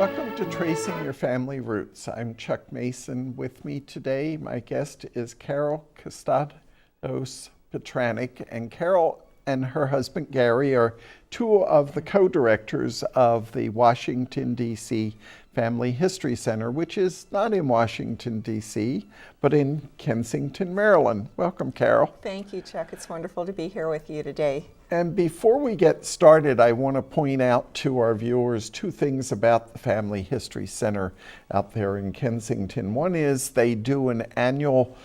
Welcome to Tracing Your Family Roots. I'm Chuck Mason. With me today, my guest is Kostakos Pertanek, and Carol and her husband Gary are two of the co-directors of the Washington, D.C. Family History Center, which is not in Washington, D.C., but in Kensington, Maryland. Welcome, Carol. Thank you, Chuck. It's wonderful to be here with you today. And before we get started, I want to point out to our viewers two things about the Family History Center out there in Kensington. One is they do an annual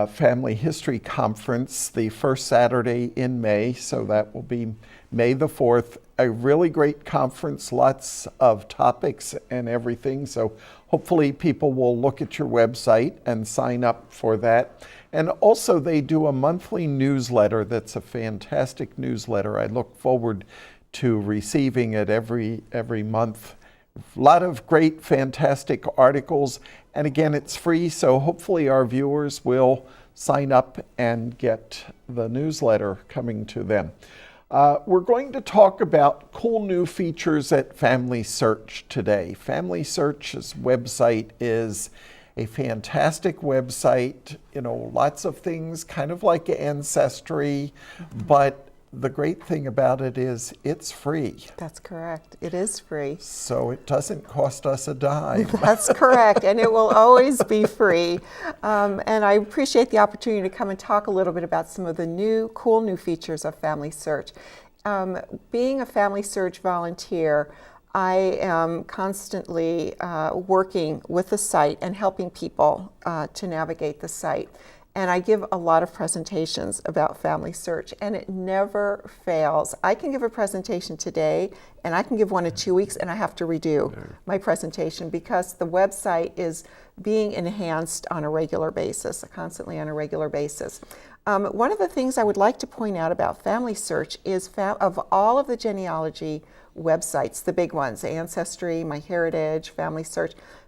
Family History Conference the first Saturday in May, so that will be May the 4th. A really great conference, lots of topics and everything, so hopefully people will look at your website and sign up for that. And also they do a monthly newsletter that's a fantastic newsletter. I look forward to receiving it every month. A lot of great, fantastic articles. And again, it's free, so hopefully our viewers will sign up and get the newsletter coming to them. We're going to talk about cool new features at FamilySearch today. FamilySearch's website is a fantastic website, lots of things, kind of like Ancestry, but the great thing about it is it's free. That's correct. It is free. So it doesn't cost us a dime. That's correct, and it will always be free. And I appreciate the opportunity to come and talk a little bit about some of the cool new features of FamilySearch. Being a FamilySearch volunteer, I am constantly working with the site and helping people to navigate the site. And I give a lot of presentations about FamilySearch, and it never fails. I can give a presentation today, and I can give one in 2 weeks, and I have to redo my presentation because the website is being enhanced on a regular basis, constantly on a regular basis. One of the things I would like to point out about FamilySearch is of all of the genealogy websites, the big ones, Ancestry, MyHeritage,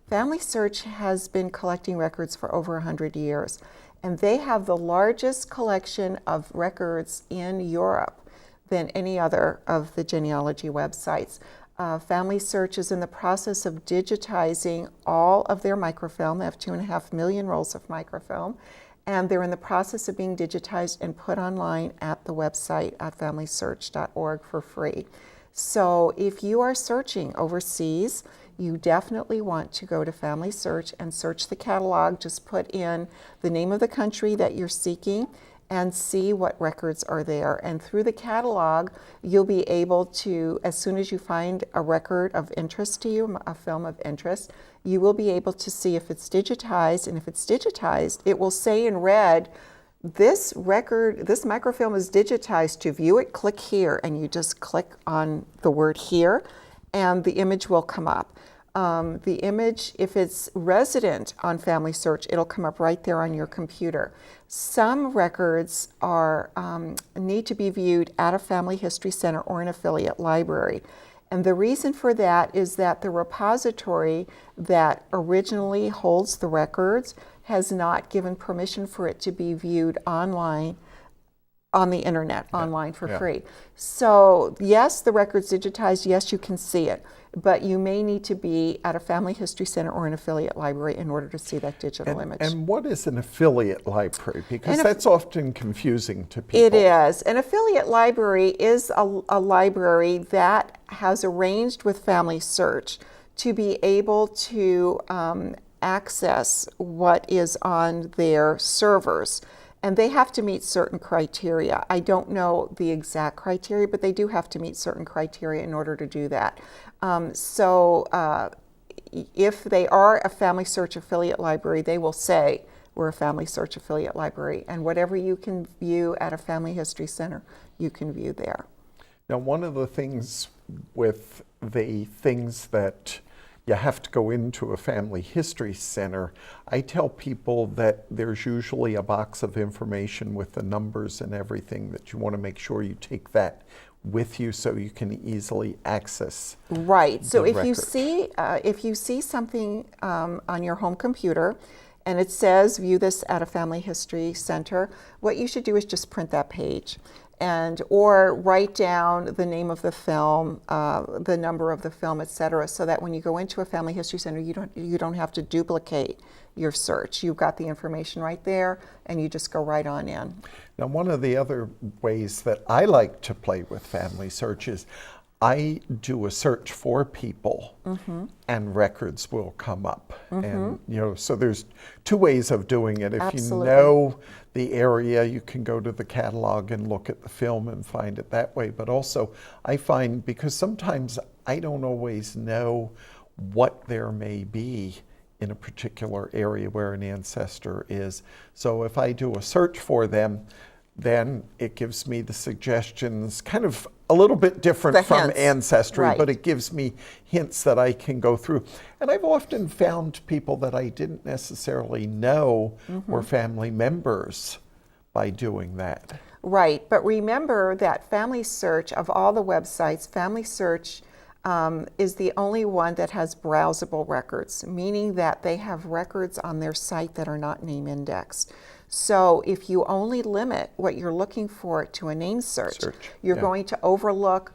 FamilySearch has been collecting records for over 100 years. And they have the largest collection of records in Europe than any other of the genealogy websites. FamilySearch is in the process of digitizing all of their microfilm. They have 2.5 million rolls of microfilm, and they're in the process of being digitized and put online at the website at FamilySearch.org for free. So if you are searching overseas, you definitely want to go to FamilySearch and search the catalog. Just put in the name of the country that you're seeking and see what records are there. And through the catalog, you'll be able to, as soon as you find a record of interest to you, a film of interest, you will be able to see if it's digitized. And if it's digitized, it will say in red, this microfilm is digitized. To view it, click here. And you just click on the word here, and the image will come up. The image, if it's resident on FamilySearch, it'll come up right there on your computer. Some records need to be viewed at a Family History Center or an affiliate library. And the reason for that is that the repository that originally holds the records has not given permission for it to be viewed online on the internet, online for free. So yes, the record's digitized, yes, you can see it, but you may need to be at a Family History Center or an affiliate library in order to see that digital image. And what is an affiliate library? Because that's often confusing to people. It is. An affiliate library is a library that has arranged with FamilySearch to be able to access what is on their servers. And they have to meet certain criteria. I don't know the exact criteria, but they do have to meet certain criteria in order to do that. If they are a FamilySearch affiliate library, they will say, we're a FamilySearch affiliate library. And whatever you can view at a Family History Center, you can view there. Now, one of the things with the things that you have to go into a Family History Center, I tell people that there's usually a box of information with the numbers and everything that you want to make sure you take that with you so you can easily access. Right. So if record. you see something on your home computer and it says view this at a Family History Center, what you should do is just print that page. and or write down the name of the film, the number of the film, etc., so that when you go into a family history center, you don't have to duplicate your search. You've got the information right there, and you just go right on in. Now, one of the other ways that I like to play with FamilySearch is I do a search for people, and records will come up. And so there's two ways of doing it. If Absolutely. you know the area, you can go to the catalog and look at the film and find it that way. But also, I find, because sometimes I don't always know what there may be in a particular area where an ancestor is. So if I do a search for them, then it gives me the suggestions, kind of a little bit different from Ancestry, right. but it gives me hints that I can go through. And I've often found people that I didn't necessarily know were family members by doing that. Right, but remember that FamilySearch, of all the websites, FamilySearch is the only one that has browsable records, meaning that they have records on their site that are not name indexed. So if you only limit what you're looking for to a name search, you're going to overlook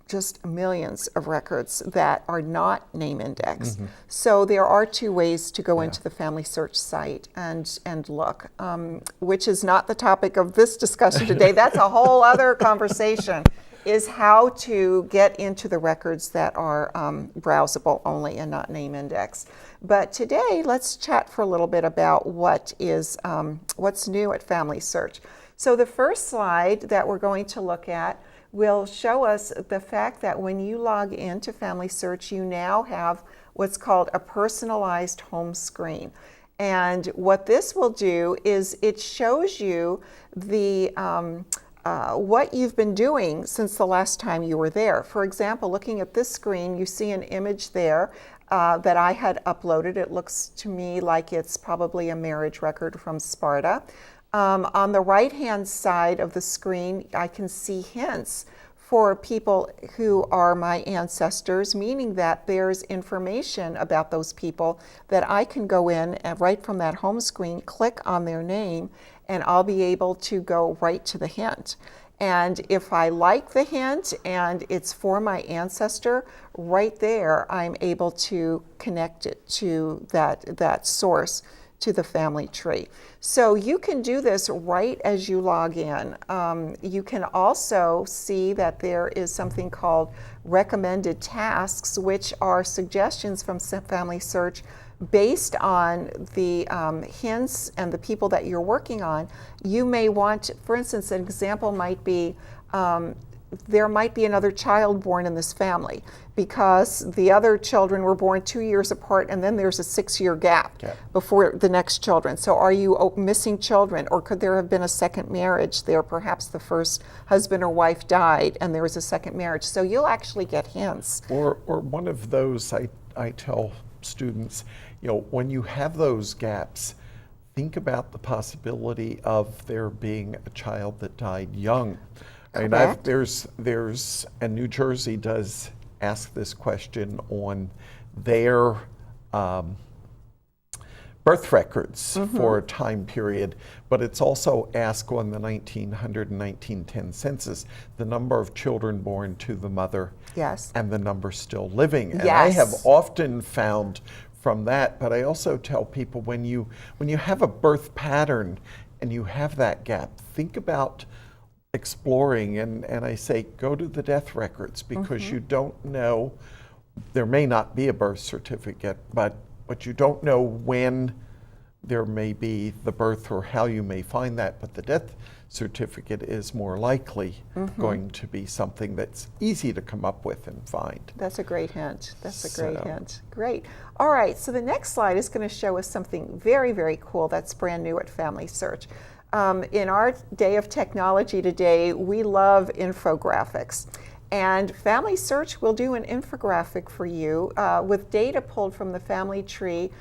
just millions of records that are not name indexed. So there are two ways to go into the FamilySearch site and look, which is not the topic of this discussion today. That's a whole other conversation, is how to get into the records that are browsable only and not name indexed. But today, let's chat for a little bit about what's new at FamilySearch. So the first slide that we're going to look at will show us the fact that when you log into FamilySearch, you now have what's called a personalized home screen. And what this will do is it shows you the what you've been doing since the last time you were there. For example, looking at this screen, you see an image there that I had uploaded. It looks to me like it's probably a marriage record from Sparta. On the right-hand side of the screen, I can see hints for people who are my ancestors, meaning that there's information about those people that I can go in and right from that home screen, click on their name, and I'll be able to go right to the hint. And if I like the hint and it's for my ancestor, right there I'm able to connect it to that source, to the family tree. So you can do this right as you log in. You can also see that there is something called recommended tasks, which are suggestions from FamilySearch based on the hints and the people that you're working on. You may want, for instance, an example might be, there might be another child born in this family because the other children were born 2 years apart, and then there's a 6-year gap before the next children. So are you missing children, or could there have been a second marriage there? Perhaps the first husband or wife died and there was a second marriage. So you'll actually get hints. Or one of those, I tell students, when you have those gaps, think about the possibility of there being a child that died young. I mean, and New Jersey does ask this question on their birth records for a time period, but it's also asked on the 1900 and 1910 census, the number of children born to the mother and the number still living. And I have often found from that, but I also tell people when you have a birth pattern and you have that gap, think about exploring, and I say go to the death records, because you don't know, there may not be a birth certificate, but you don't know when there may be the birth or how you may find that, but the death certificate is more likely going to be something that's easy to come up with and find. That's a great hint. That's a great hint. Great. All right, so the next slide is going to show us something very, very cool that's brand new at FamilySearch. In our day of technology today, we love infographics. And FamilySearch will do an infographic for you with data pulled from the family tree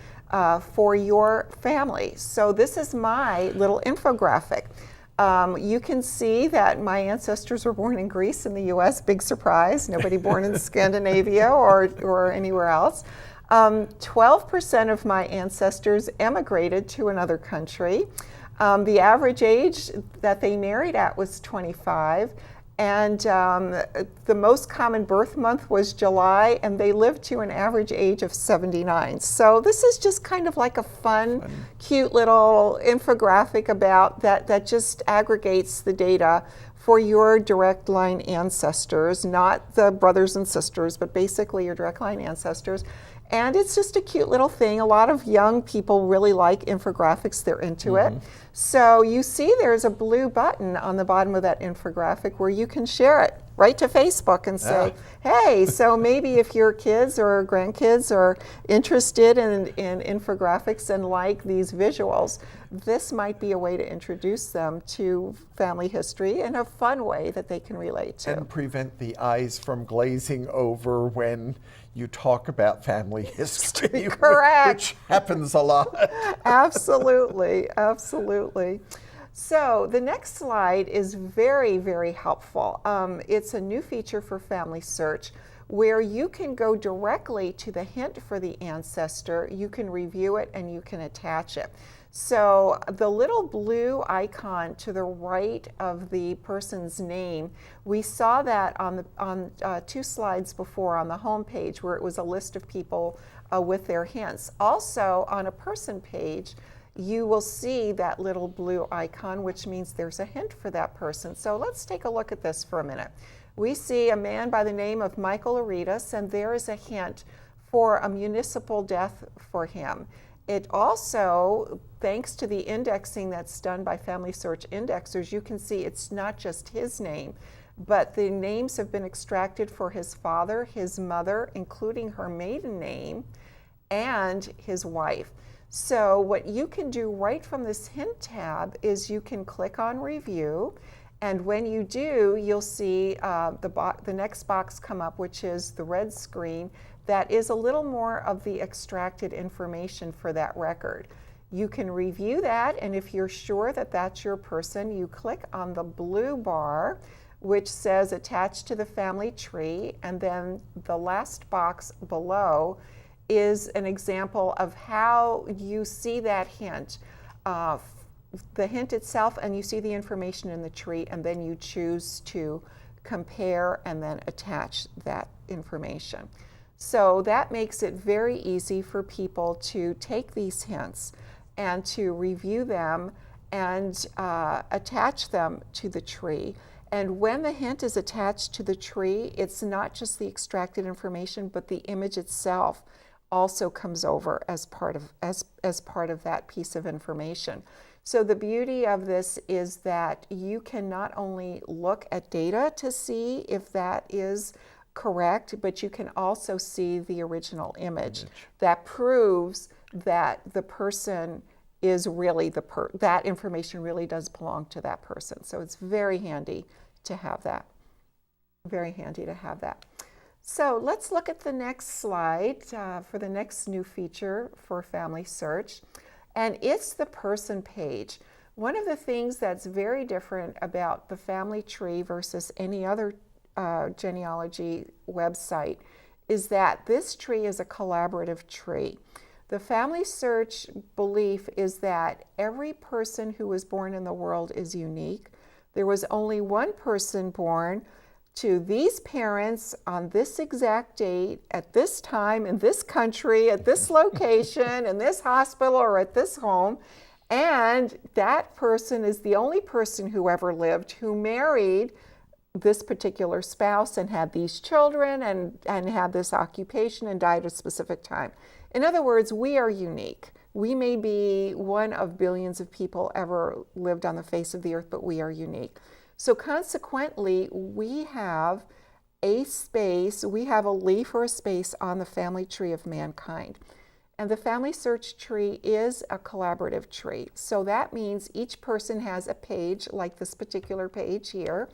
for your family. So this is my little infographic. You can see that my ancestors were born in Greece in the US, big surprise, nobody born in Scandinavia or anywhere else. 12% of my ancestors emigrated to another country. The average age that they married at was 25. And the most common birth month was July, and they lived to an average age of 79. So this is just kind of like a fun, cute little infographic about that just aggregates the data for your direct line ancestors, not the brothers and sisters, but basically your direct line ancestors. And it's just a cute little thing. A lot of young people really like infographics. They're into it. So you see there's a blue button on the bottom of that infographic where you can share it right to Facebook and say, hey, so maybe if your kids or grandkids are interested in infographics and like these visuals, this might be a way to introduce them to family history in a fun way that they can relate to. And prevent the eyes from glazing over when you talk about family history. Correct. Which happens a lot. Absolutely, absolutely. So the next slide is very, very helpful. It's a new feature for FamilySearch where you can go directly to the hint for the ancestor, you can review it, and you can attach it. So the little blue icon to the right of the person's name, we saw that on 2 slides before on the home page where it was a list of people with their hints. Also on a person page, you will see that little blue icon, which means there's a hint for that person. So let's take a look at this for a minute. We see a man by the name of Michael Aretas, and there is a hint for a municipal death for him. It also, thanks to the indexing that's done by FamilySearch indexers, you can see it's not just his name, but the names have been extracted for his father, his mother, including her maiden name, and his wife. So what you can do right from this hint tab is you can click on review, and when you do, you'll see the next box come up, which is the red screen. That is a little more of the extracted information for that record. You can review that, and if you're sure that that's your person, you click on the blue bar, which says attach to the family tree, and then the last box below is an example of how you see that hint, the hint itself, and you see the information in the tree, and then you choose to compare and then attach that information. So that makes it very easy for people to take these hints and to review them and attach them to the tree. And when the hint is attached to the tree, it's not just the extracted information, but the image itself also comes over as part of that piece of information. So the beauty of this is that you can not only look at data to see if that is correct, but you can also see the original image that proves that the person is really that information really does belong to that person. So it's very handy to have that. Very handy to have that. So let's look at the next slide for the next new feature for FamilySearch, and it's the person page. One of the things that's very different about the family tree versus any other genealogy website is that this tree is a collaborative tree. The FamilySearch belief is that every person who was born in the world is unique. There was only one person born to these parents on this exact date, at this time, in this country, at this location, in this hospital, or at this home. And that person is the only person who ever lived who married this particular spouse and had these children and had this occupation and died at a specific time. In other words, we are unique. We may be one of billions of people ever lived on the face of the earth, but we are unique. So consequently, we have a space, we have a leaf or a space on the family tree of mankind. And the FamilySearch tree is a collaborative tree. So that means each person has a page, like this particular page here,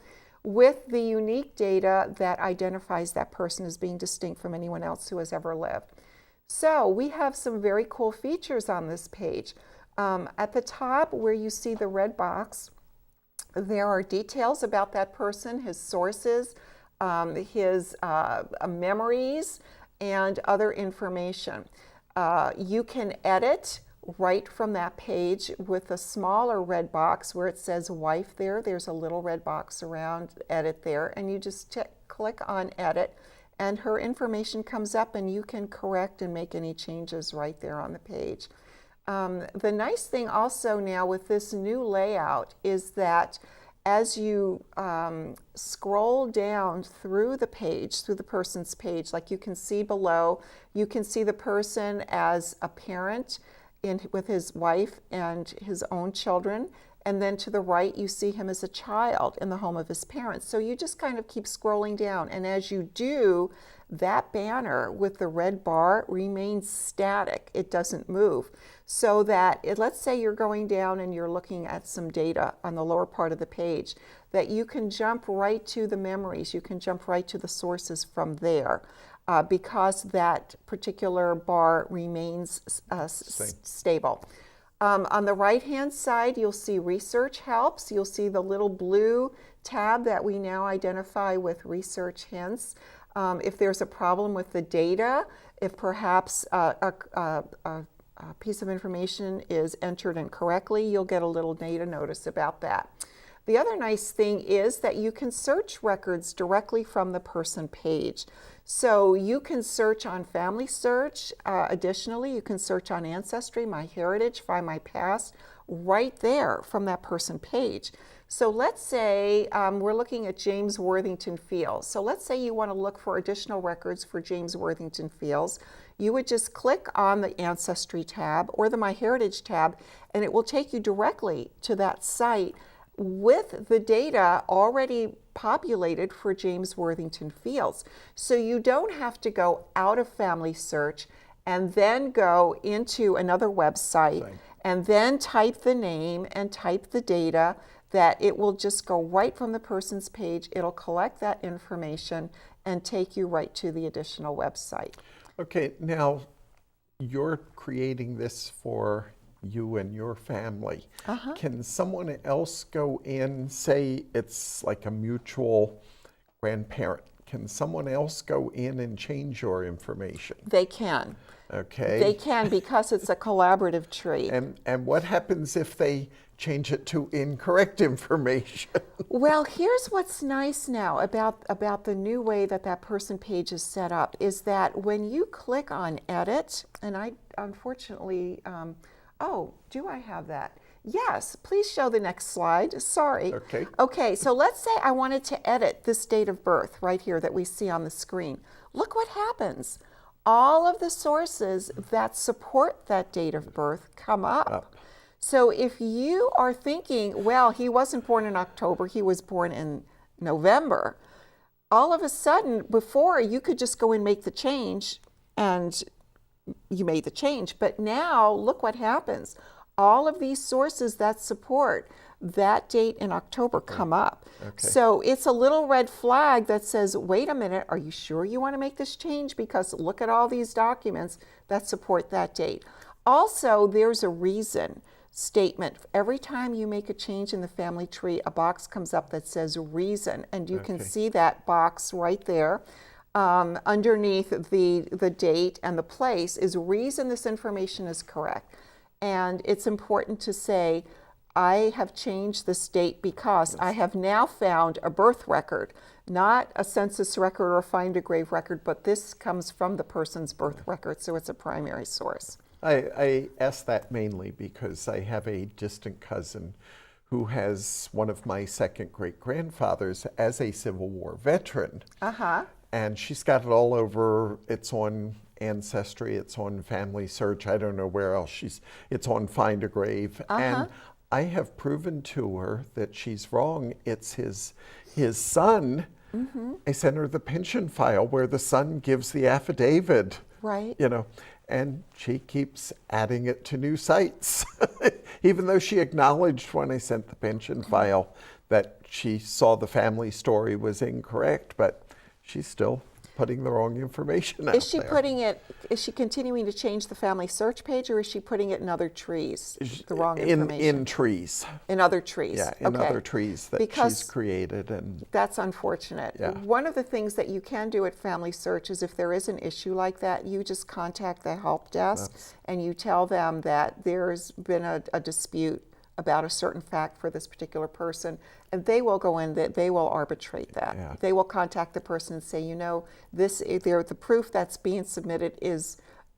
with the unique data that identifies that person as being distinct from anyone else who has ever lived. So we have some very cool features on this page. At the top where you see the red box, there are details about that person, his sources, his memories, and other information. You can edit right from that page with a smaller red box where it says wife there. There's a little red box around edit there, and you just click on edit, and her information comes up, and you can correct and make any changes right there on the page. The nice thing also now with this new layout is that as you scroll down through the page, through the person's page, like you can see below, you can see the person as a parent with his wife and his own children. And then to the right, you see him as a child in the home of his parents. So you just kind of keep scrolling down. And as you do, that banner with the red bar remains static. It doesn't move. So that, let's say you're going down and you're looking at some data on the lower part of the page, that you can jump right to the memories. You can jump right to the sources from there. Because that particular bar remains stable. On the right-hand side, you'll see Research Helps. You'll see the little blue tab that we now identify with Research Hints. If there's a problem with the data, if perhaps a piece of information is entered incorrectly, you'll get a little data notice about that. The other nice thing is that you can search records directly from the person page. So you can search on FamilySearch. Additionally, you can search on Ancestry, MyHeritage, Find My Past, right there from that person page. So let's say we're looking at James Worthington Fields. So let's say you want to look for additional records for James Worthington Fields. You would just click on the Ancestry tab or the MyHeritage tab, and it will take you directly to that site with the data already populated for James Worthington Fields. So you don't have to go out of FamilySearch and then go into another website and then type the name and type the data, that it will just go right from the person's page. It'll collect that information and take you right to the additional website. Okay, now you're creating this for you and your family. Can someone else go in, say it's like a mutual grandparent, can someone else go in and change your information? They can. Okay. They can, because it's a collaborative tree. And what happens if they change it to incorrect information? Well, here's what's nice now about the new way that that person page is set up, is that when you click on edit, and I unfortunately, oh, do I have that? Yes, please show the next slide. Sorry. Okay. Okay, so let's say I wanted to edit this date of birth right here that we see on the screen. Look what happens. All of the sources that support that date of birth come up. So if you are thinking, well, he wasn't born in October, he was born in November, all of a sudden, before you could just go and make the change, and you made the change. But now, look what happens. All of these sources that support that date in October come up. So it's a little red flag that says, wait a minute, are you sure you want to make this change? Because look at all these documents that support that date. Also, there's a reason statement. Every time you make a change in the family tree, a box comes up that says reason, and you can see that box right there. Underneath the date and the place is reason this information is correct. And it's important to say, I have changed this date because I have now found a birth record, not a census record or a find a grave record, but this comes from the person's birth record, so it's a primary source. I ask that mainly because I have a distant cousin who has one of my second great-grandfathers as a Civil War veteran. And she's got it all over. It's on Ancestry, it's on FamilySearch, I don't know where else it's on Find a Grave. And I have proven to her that she's wrong. It's his son. I sent her the pension file where the son gives the affidavit. You know, and she keeps adding it to new sites. Even though she acknowledged when I sent the pension file that she saw the family story was incorrect, but she's still putting the wrong information out Is she there. putting it, is she continuing to change the family search page, or is she putting it in other trees, the wrong information? In trees. In other trees? Yeah, in okay. other trees that Because she's created. And that's unfortunate. Yeah. One of the things that you can do at FamilySearch is if there is an issue like that, you just contact the help desk and you tell them that there's been a dispute about a certain fact for this particular person, and they will go in, they will arbitrate that. Yeah. They will contact the person and say, you know, the proof that's being submitted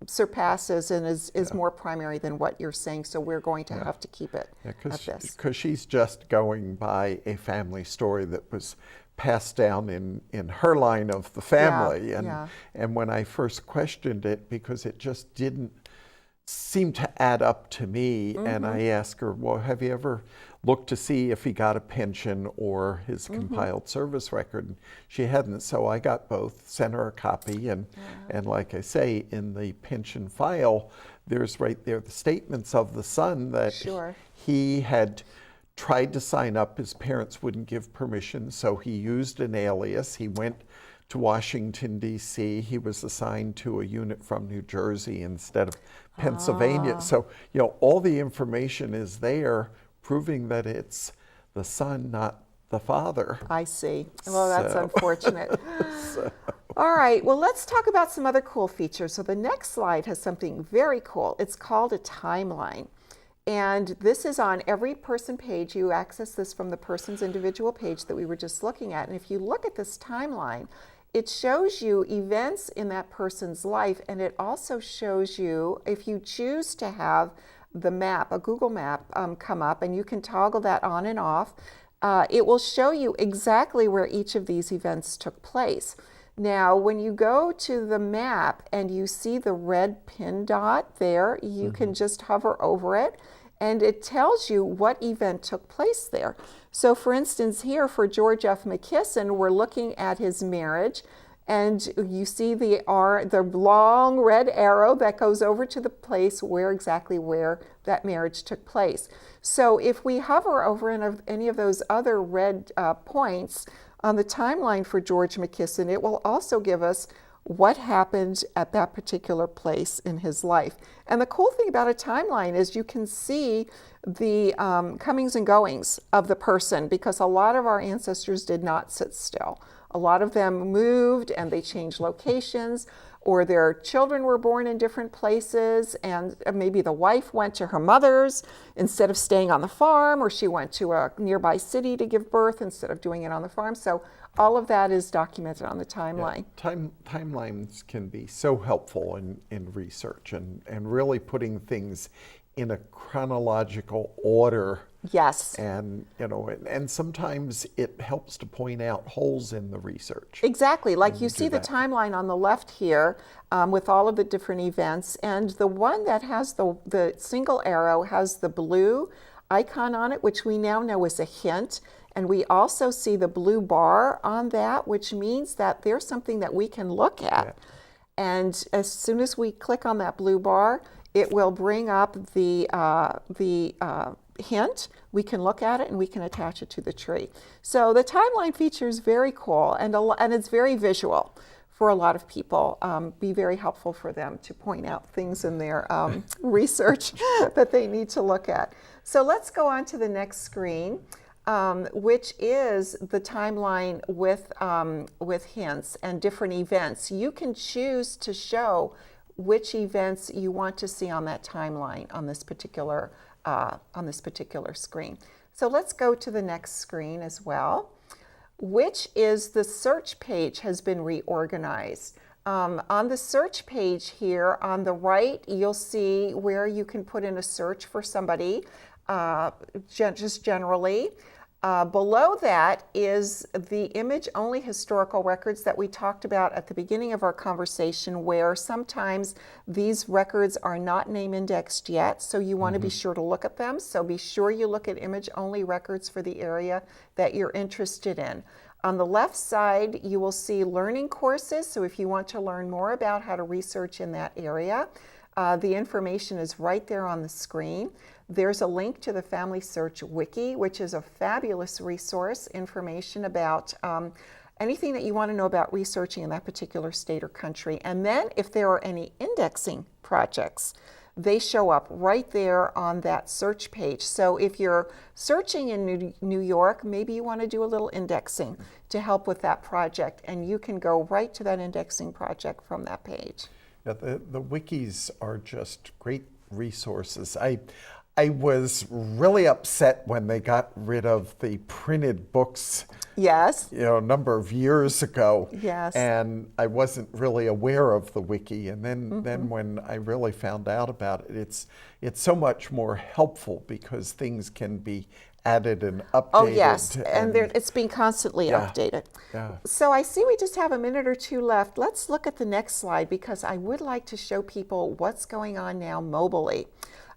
surpasses and is more primary than what you're saying, so we're going to have to keep it at this. Because she's just going by a family story that was passed down in her line of the family. And when I first questioned it, because it just didn't seem to add up to me, and I asked her, well, have you ever looked to see if he got a pension or his compiled service record? And she hadn't, so I got both, sent her a copy, and like I say, in the pension file, there's right there the statements of the son that he had tried to sign up, his parents wouldn't give permission, so he used an alias. He went to Washington, D.C. He was assigned to a unit from New Jersey instead of Pennsylvania. So, you know, all the information is there proving that it's the son, not the father. I see. Well, that's unfortunate. All right, well, let's talk about some other cool features. So the next slide has something very cool. It's called a timeline. And this is on every person page. You access this from the person's individual page that we were just looking at. And if you look at this timeline, it shows you events in that person's life, and it also shows you, if you choose to have the map, a Google map, come up, and you can toggle that on and off, it will show you exactly where each of these events took place. Now, when you go to the map and you see the red pin dot there, you can just hover over it, and it tells you what event took place there. So for instance, here for George F. McKisson, we're looking at his marriage, and you see the long red arrow that goes over to the place where that marriage took place. So if we hover over any of those other red points on the timeline for George McKisson, it will also give us what happened at that particular place in his life. And the cool thing about a timeline is you can see the comings and goings of the person, because a lot of our ancestors did not sit still. A lot of them moved and they changed locations, or their children were born in different places, and maybe the wife went to her mother's instead of staying on the farm, or she went to a nearby city to give birth instead of doing it on the farm. So all of that is documented on the timeline. Yeah, timelines can be so helpful in research and really putting things in a chronological order. Yes. And, you know, and sometimes it helps to point out holes in the research. Exactly. Like you see the timeline on the left here with all of the different events, and the one that has the single arrow has the blue icon on it, which we now know is a hint. And we also see the blue bar on that, which means that there's something that we can look at. Yeah. And as soon as we click on that blue bar, it will bring up the hint. We can look at it and we can attach it to the tree. So the timeline feature is very cool, and it's very visual for a lot of people. Be very helpful for them to point out things in their research that they need to look at. So let's go on to the next screen, which is the timeline with hints and different events. You can choose to show which events you want to see on that timeline on this particular screen. So let's go to the next screen as well, which is the search page has been reorganized. On the search page here on the right, you'll see where you can put in a search for somebody, just generally. Below that is the image-only historical records that we talked about at the beginning of our conversation, where sometimes these records are not name indexed yet, so you want to be sure to look at them. So be sure you look at image-only records for the area that you're interested in. On the left side, you will see learning courses, so if you want to learn more about how to research in that area, the information is right there on the screen. There's a link to the FamilySearch Wiki, which is a fabulous resource, information about anything that you want to know about researching in that particular state or country. And then if there are any indexing projects, they show up right there on that search page. So if you're searching in New York, maybe you want to do a little indexing to help with that project, and you can go right to that indexing project from that page. Yeah, the wikis are just great resources. I was really upset when they got rid of the printed books. Yes. You know, a number of years ago. Yes. And I wasn't really aware of the wiki. And then when I really found out about it, it's so much more helpful because things can be added and updated. Oh, yes, and it's being constantly updated. Yeah. So I see we just have a minute or two left. Let's look at the next slide because I would like to show people what's going on now mobilely.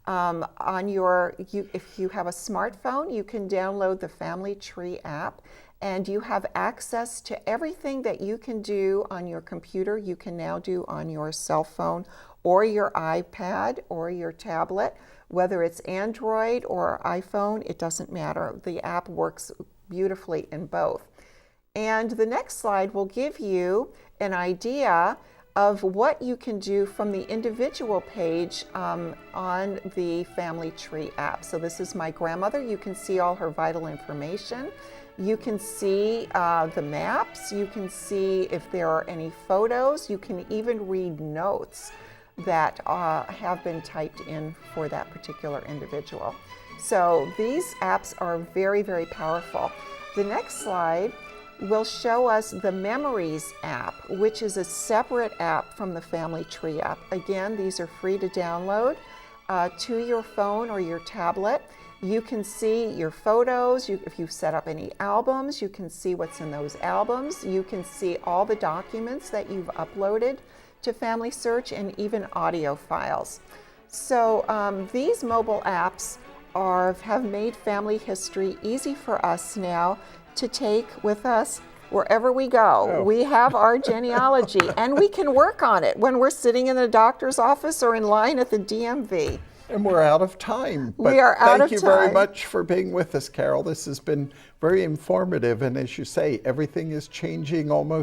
If you have a smartphone, you can download the Family Tree app, and you have access to everything that you can do on your computer. You can now do on your cell phone or your iPad or your tablet. Whether it's Android or iPhone, it doesn't matter. The app works beautifully in both. And the next slide will give you an idea of what you can do from the individual page on the Family Tree app. So this is my grandmother. You can see all her vital information. You can see the maps. You can see if there are any photos. You can even read notes that have been typed in for that particular individual. So these apps are very, very powerful. The next slide will show us the Memories app, which is a separate app from the Family Tree app. Again, these are free to download to your phone or your tablet. You can see your photos. If you've set up any albums, you can see what's in those albums. You can see all the documents that you've uploaded to FamilySearch and even audio files. So these mobile apps have made family history easy for us now to take with us wherever we go. Oh. We have our genealogy and we can work on it when we're sitting in the doctor's office or in line at the DMV. And we're out of time. But we are out of time. Thank you very much for being with us, Carol. This has been very informative. And as you say, everything is changing almost